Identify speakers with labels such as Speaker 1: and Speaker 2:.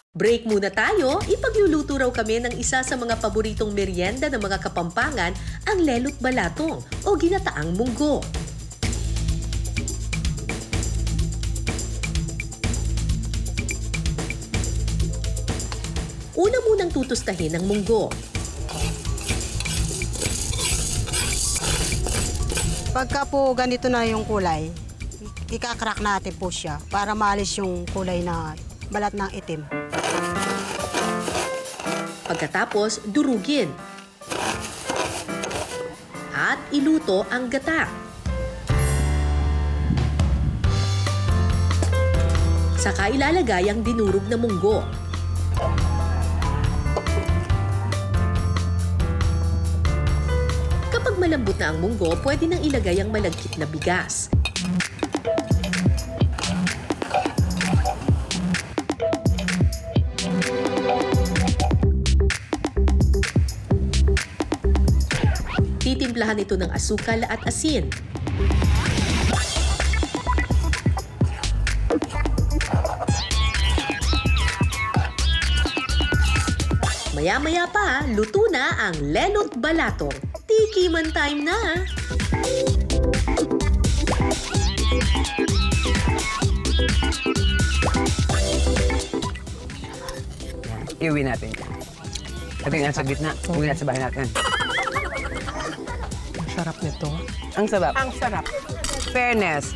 Speaker 1: Break muna tayo, ipagluluto raw kami ng isa sa mga paboritong merienda ng mga Kapampangan, ang lelot balatong o ginataang munggo. Una munang tutustahin ang munggo.
Speaker 2: Pagka po ganito na yung kulay, ikakrak natin po siya para maalis yung kulay na balat ng itim.
Speaker 1: Pagkatapos, durugin. At iluto ang gata. Saka ilalagay ang dinurog na munggo. Kapag malambot na ang munggo, pwede nang ilagay ang malagkit na bigas. Titimplahan ito ng asukal at asin. Maya-maya pa, luto na ang lelot balatong. Tikiman time na!
Speaker 3: Iuwi natin. Lagay natin sa gitna. Uwi natin sa bahay natin.
Speaker 4: Sarap nito.
Speaker 3: Ang sarap.
Speaker 4: Ang sarap.
Speaker 3: Fairness.